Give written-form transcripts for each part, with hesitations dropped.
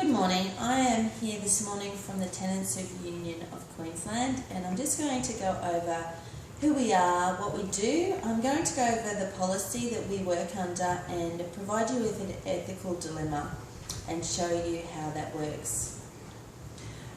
Good morning. I am here this morning from the Tenants Union of Queensland, and I'm just going to go over who we are, what we do. I'm going to go over the policy that we work under and provide you with an ethical dilemma and show you how that works.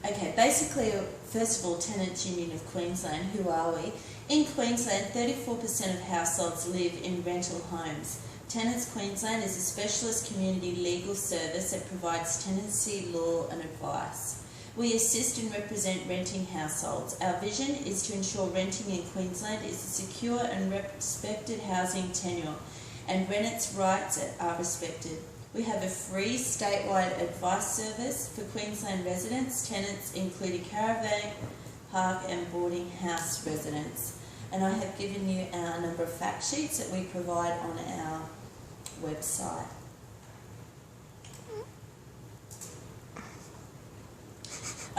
Okay, basically, first of all, Tenants Union of Queensland, who are we? In Queensland, 34% of households live in rental homes. Tenants Queensland is a specialist community legal service that provides tenancy law and advice. We assist and represent renting households. Our vision is to ensure renting in Queensland is a secure and respected housing tenure, and renters' rights are respected. We have a free statewide advice service for Queensland residents, tenants including caravan, park and boarding house residents. And I have given you our number of fact sheets that we provide on our website.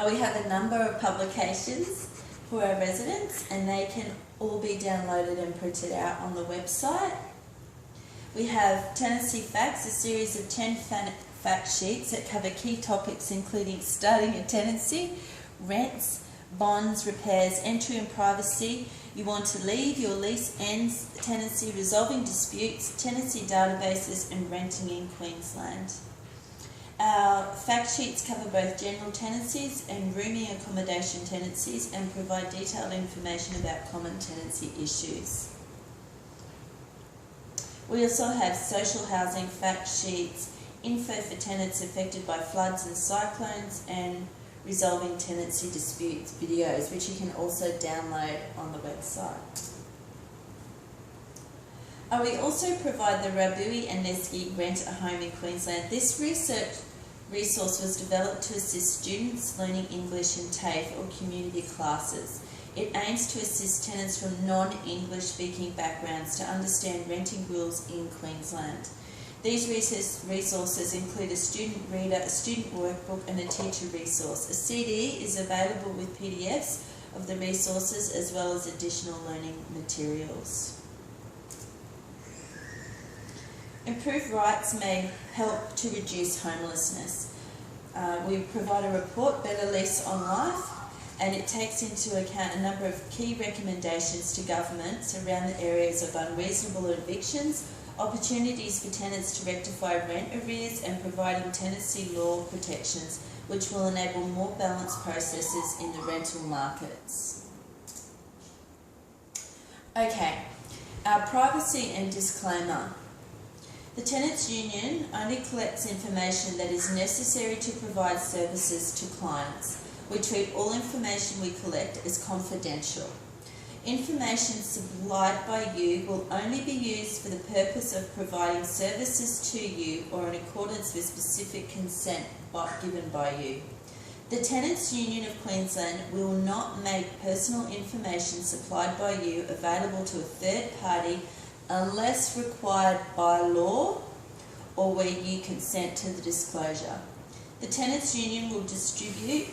We have a number of publications for our residents, and they can all be downloaded and printed out on the website. We have Tenancy Facts, a series of 10 fact sheets that cover key topics including starting a tenancy, rents, bonds, repairs, entry and privacy. You want to leave, your lease ends, tenancy, resolving disputes, tenancy databases and renting in Queensland. Our fact sheets cover both general tenancies and rooming accommodation tenancies and provide detailed information about common tenancy issues. We also have social housing fact sheets, info for tenants affected by floods and cyclones, and resolving tenancy disputes videos, which you can also download on the website. We also provide the Rabui and Nesky Rent a Home in Queensland. This resource was developed to assist students learning English in TAFE or community classes. It aims to assist tenants from non-English speaking backgrounds to understand renting rules in Queensland. These resources include a student reader, a student workbook and a teacher resource. A CD is available with PDFs of the resources as well as additional learning materials. Improved rights may help to reduce homelessness. We provide a report, Better Lease on Life, and it takes into account a number of key recommendations to governments around the areas of unreasonable evictions, opportunities for tenants to rectify rent arrears, and providing tenancy law protections which will enable more balanced processes in the rental markets. Okay, our privacy and disclaimer. The Tenants Union only collects information that is necessary to provide services to clients. We treat all information we collect as confidential. Information supplied by you will only be used for the purpose of providing services to you or in accordance with specific consent given by you. The Tenants Union of Queensland will not make personal information supplied by you available to a third party unless required by law or where you consent to the disclosure. The Tenants Union will distribute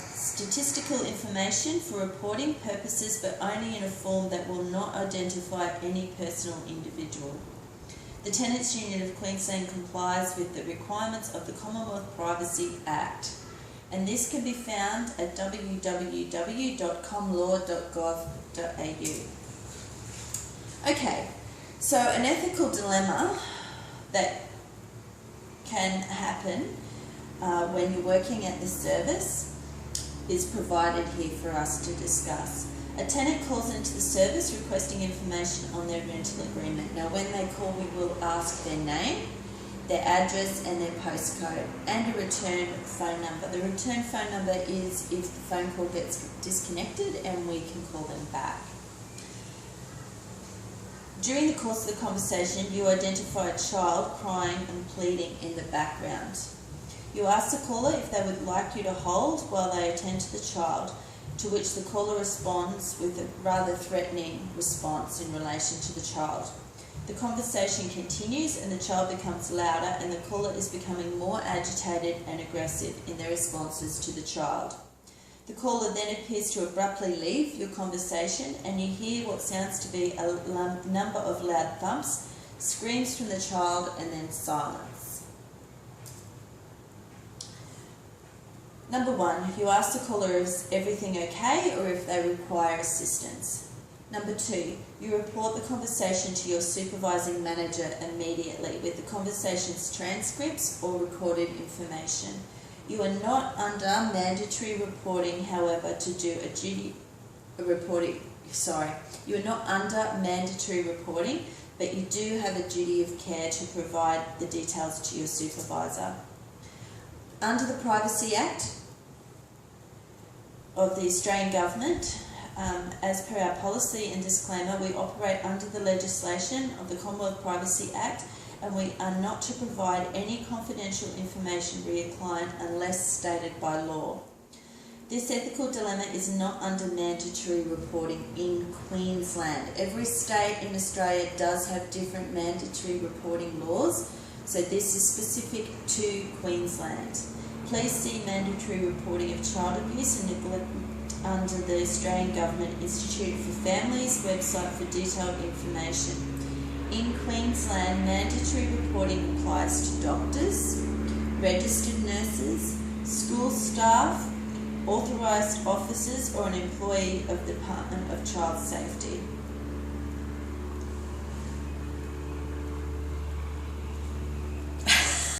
statistical information for reporting purposes, but only in a form that will not identify any personal individual. The Tenants Union of Queensland complies with the requirements of the Commonwealth Privacy Act, and this can be found at www.comlaw.gov.au. Okay, so an ethical dilemma that can happen when you're working at this service is provided here for us to discuss. A tenant calls into the service requesting information on their rental agreement. Now when they call, we will ask their name, their address and their postcode, and a return phone number. The return phone number is if the phone call gets disconnected and we can call them back. During the course of the conversation, you identify a child crying and pleading in the background. You ask the caller if they would like you to hold while they attend to the child, to which the caller responds with a rather threatening response in relation to the child. The conversation continues and the child becomes louder, and the caller is becoming more agitated and aggressive in their responses to the child. The caller then appears to abruptly leave your conversation, and you hear what sounds to be a number of loud thumps, screams from the child, and then silence. Number 1, you ask the caller is everything okay or if they require assistance. Number 2, you report the conversation to your supervising manager immediately with the conversation's transcripts or recorded information. You are not under mandatory reporting, however, to do you are not under mandatory reporting, but you do have a duty of care to provide the details to your supervisor. Under the Privacy Act of the Australian Government, as per our policy and disclaimer, we operate under the legislation of the Commonwealth Privacy Act, and we are not to provide any confidential information via client unless stated by law. This ethical dilemma is not under mandatory reporting in Queensland. Every state in Australia does have different mandatory reporting laws, so this is specific to Queensland. Please see mandatory reporting of child abuse and neglect under the Australian Government Institute for Families website for detailed information. In Queensland, mandatory reporting applies to doctors, registered nurses, school staff, authorised officers or an employee of the Department of Child Safety.